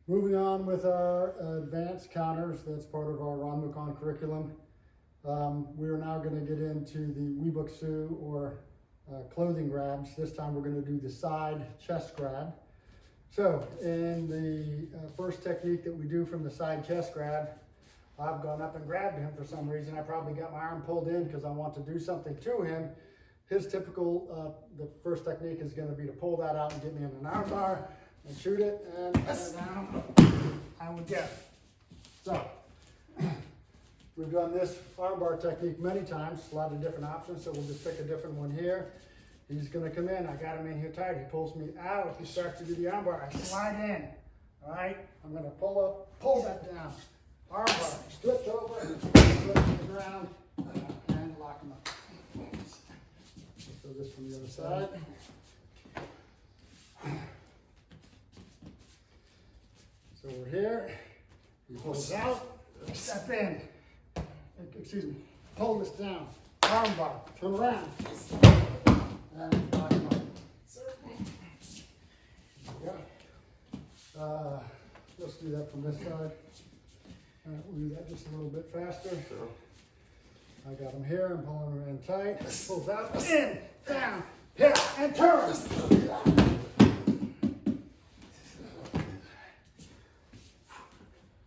Moving on with our advanced counters, that's part of our Ryong Moo Kwan curriculum. We are now going to get into the Wee-Buk-Su or clothing grabs. This time we're going to do the side chest grab. So in the first technique that we do from the side chest grab, I've gone up and grabbed him for some reason. I probably got my arm pulled in because I want to do something to him. His typical, the first technique is going to be to pull that out and get me in an arm bar and shoot it, and down I would get. So we've done this arm bar technique many times, a lot of different options, so we'll just pick a different one here. He's going to come in, I got him in here tight, he pulls me out, he starts to do the arm bar, I slide in, all right? I'm going to pull that down, arm bar, switch over, flip to the ground, and lock him up. So this from the other side. So we're here, he pulls out, step in, excuse me, pull this down, arm bar, turn around, and lock him up. Yeah. Let's do that from this side. We'll do that just a little bit faster. I got him here, I'm pulling him in tight, pulls out, in, down, hit, and turn.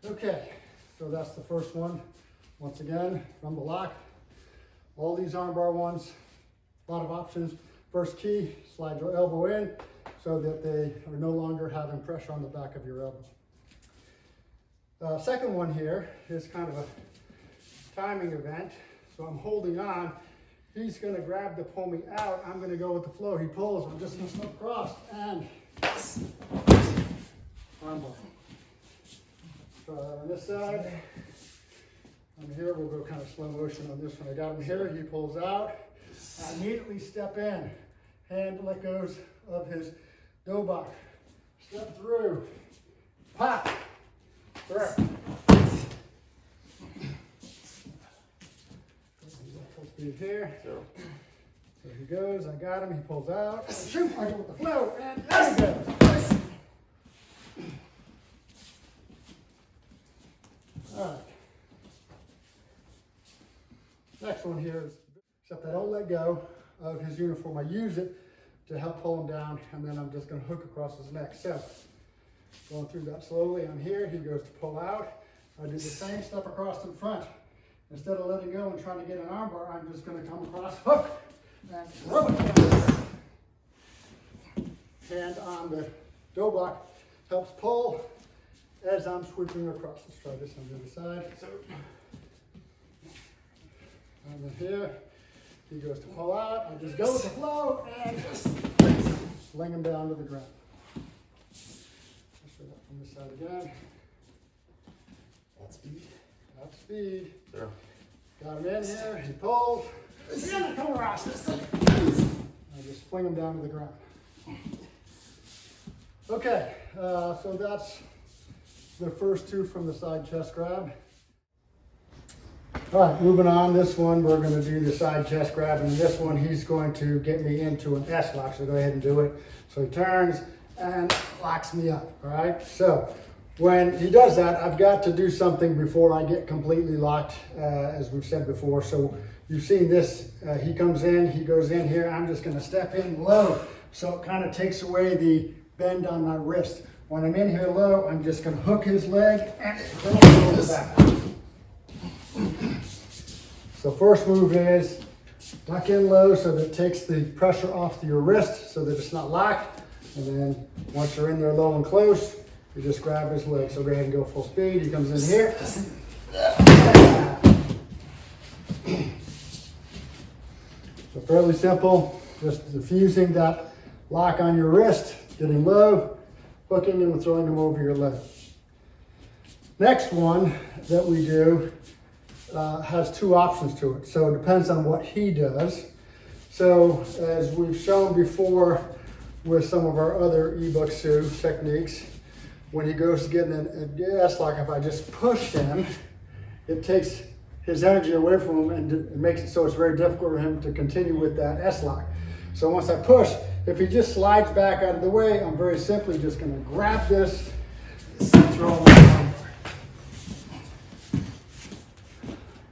Okay, so that's the first one. Once again, from the lock, all these armbar ones, a lot of options. First key, slide your elbow in so that they are no longer having pressure on the back of your elbow. Second one here is kind of a timing event. So I'm holding on. He's going to grab to pull me out. I'm going to go with the flow. He pulls. I'm just going to slip across and armbar. Try that on this side. I'm here. We'll go kind of slow motion on this one. I got him here. He pulls out. I immediately step in. Hand let goes of his dobok. Step through. Pop. Correct. Full speed here. So he goes. I got him. He pulls out. Shoot. I go with the flow. And there he goes. All right. Next one here is, except I don't let go of his uniform. I use it to help pull him down, and then I'm just going to hook across his neck. So, going through that slowly, I'm here. He goes to pull out. I do the same step across in front. Instead of letting go and trying to get an arm bar, I'm just going to come across, hook, and throw it down. Hand on the dobok helps pull as I'm swooping across. Let's try this on the other side. So, I'm in here. He goes to pull out. I just go with the flow and sling him down to the ground. Let's show that from this side again. That's speed. That's speed. Sure. Got him in here. He pulls. Come across. I just fling him down to the ground. Okay, so that's the first two from the side chest grab. All right, moving on. This one, we're going to do the side chest grab, and this one, he's going to get me into an S lock. So go ahead and do it. So he turns and locks me up. All right. So when he does that, I've got to do something before I get completely locked, as we've said before. So you've seen this. He comes in, he goes in here. I'm just going to step in low, so it kind of takes away the bend on my wrist. When I'm in here low, I'm just going to hook his leg and pull him over the back. So first move is duck in low so that it takes the pressure off your wrist so that it's not locked. And then once you're in there low and close, you just grab his leg. So go ahead and go full speed. He comes in here. So fairly simple, just diffusing that lock on your wrist, getting low, hooking and throwing him over your leg. Next one that we do has two options to it. So it depends on what he does. So as we've shown before with some of our other Wee-Buk-Su techniques, when he goes to get in an S lock, if I just push him, it takes his energy away from him and it makes it so it's very difficult for him to continue with that S lock. So once I push, if he just slides back out of the way, I'm very simply just going to grab this throw him on.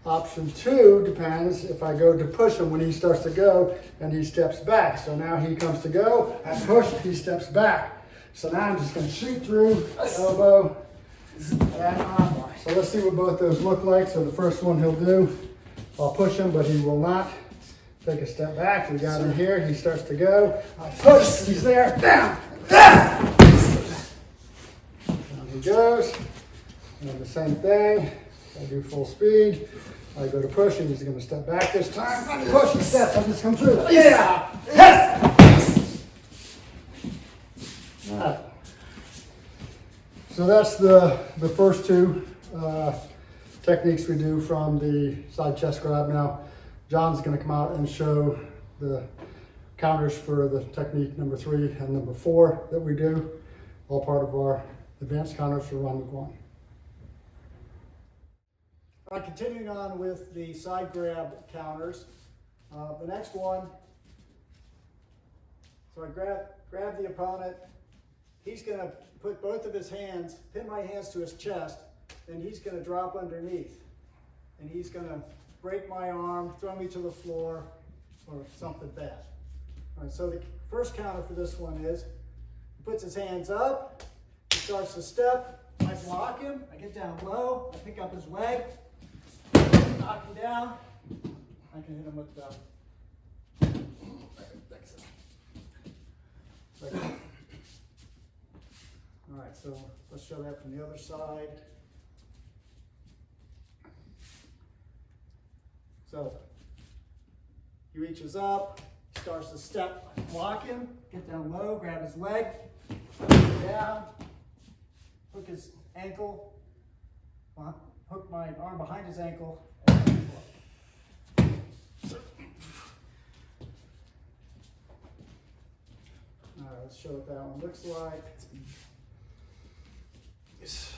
Option 2 depends if I go to push him when he starts to go and he steps back. So now he comes to go, I push, he steps back. So now I'm just going to shoot through, elbow, and arm. So let's see what both those look like. So the first one he'll do, I'll push him, but he will not take a step back. We got him here, he starts to go. I push, he's there, down, down. Down he goes. And the same thing, I do full speed. I go to push and he's going to step back this time. I push and steps, I just come through. Yeah! Yes! All right. So that's the first two techniques we do from the side chest grab. Now, John's going to come out and show the counters for the technique number 3 and number 4 that we do, all part of our advanced counters for Ryong Moo Kwan. All right, continuing on with the side grab counters. The next one, so I grab the opponent. He's going to put both of his hands, pin my hands to his chest, and he's going to drop underneath. And he's going to break my arm, throw me to the floor, or something bad. All right, so the first counter for this one is, he puts his hands up, he starts to step, I block him, I get down low, I pick up his leg, knock him down, I can hit him with the... All right, so let's show that from the other side. So he reaches up, starts to step, block him, get down low, grab his leg, down, hook his ankle, hook my arm behind his ankle, and all right, let's show what that one looks like. Yes.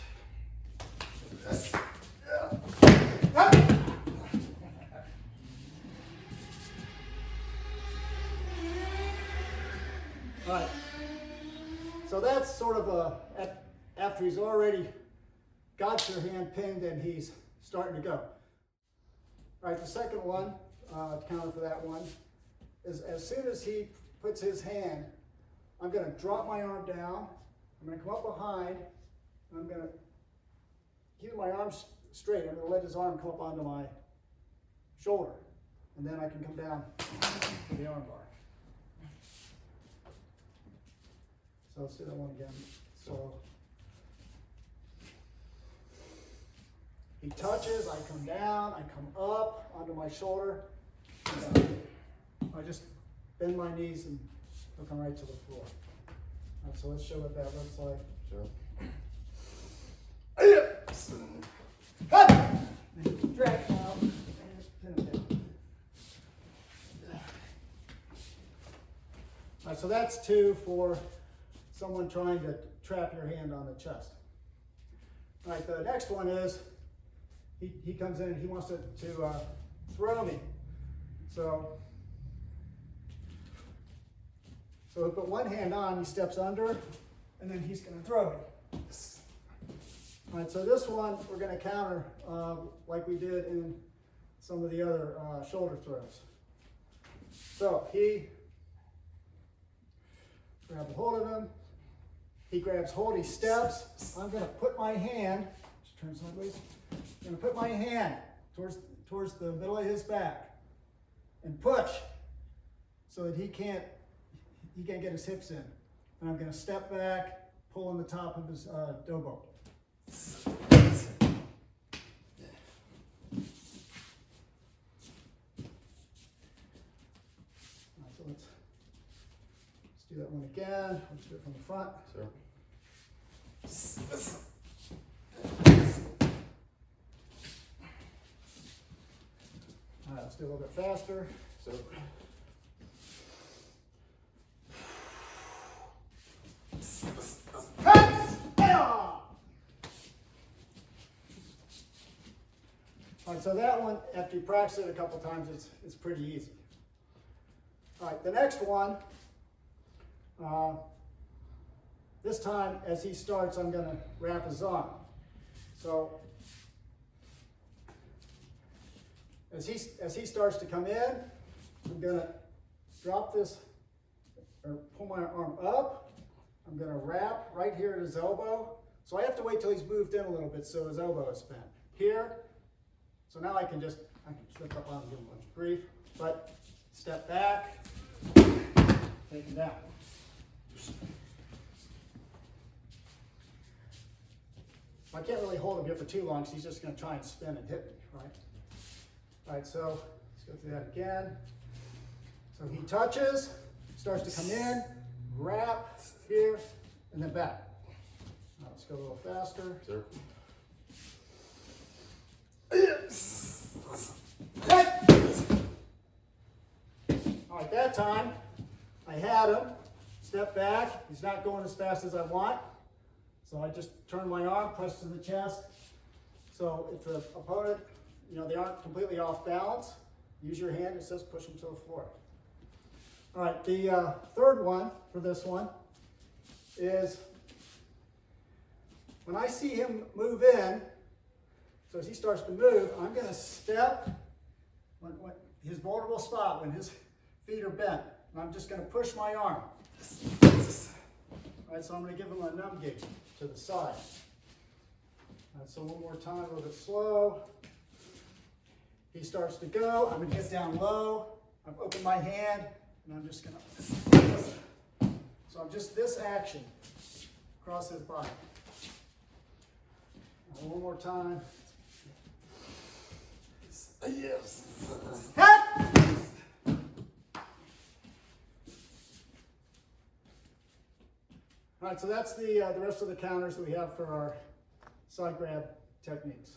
Yes. All right, so that's sort of after he's already got your hand pinned and he's starting to go. All right, the second one, counter for that one, is as soon as he puts his hand, I'm going to drop my arm down, I'm going to come up behind, and I'm going to keep my arms straight. I'm going to let his arm come up onto my shoulder, and then I can come down to the arm bar. So let's do that one again. So he touches, I come down, I come up onto my shoulder, and I just bend my knees and hook them right to the floor. All right, so let's show what that looks like. Sure. Drag it out and pin it down. All right, so that's 2 for someone trying to trap your hand on the chest. All right, the next one is he comes in and he wants to throw me. So he'll put one hand on, he steps under, and then he's going to throw me. All right, so this one we're going to counter like we did in some of the other shoulder throws. So he grabs a hold of him. He grabs hold, he steps. I'm going to put my hand, just turn sideways. I'm going to put my hand towards the middle of his back and push so that he can't get his hips in. And I'm going to step back, pull on the top of his dobo. So let's do that one again. Let's do it from the front. Sure. All right, let's do it a little bit faster. So. All right, so that one, after you practice it a couple times, it's pretty easy. All right, the next one, this time, as he starts, I'm going to wrap his arm. So as he starts to come in, I'm going to drop this, or pull my arm up. I'm going to wrap right here at his elbow. So I have to wait till he's moved in a little bit so his elbow is bent. Here, so now I can slip up on him and give him a bunch of grief, but step back, take him down. I can't really hold him here for too long because he's just going to try and spin and hit me, right? All right, so let's go through that again. So he touches, starts to come in, wrap here, and then back. Now let's go a little faster. Sure. All right, that time I had him. Step back. He's not going as fast as I want. So I just turn my arm, press to the chest. So if the opponent, they aren't completely off balance, use your hand. It says push them to the floor. All right, the third one for this one is when I see him move in, so as he starts to move, I'm going to step when his vulnerable spot, when his feet are bent, and I'm just going to push my arm. All right, so I'm going to give him a numb gig to the side. All right, so one more time, a little bit slow. He starts to go. I'm going to get down low. I've opened my hand, and I'm just going to. So I'm just this action across his body. Right, one more time. Yes. All right, so that's the rest of the counters that we have for our side grab techniques.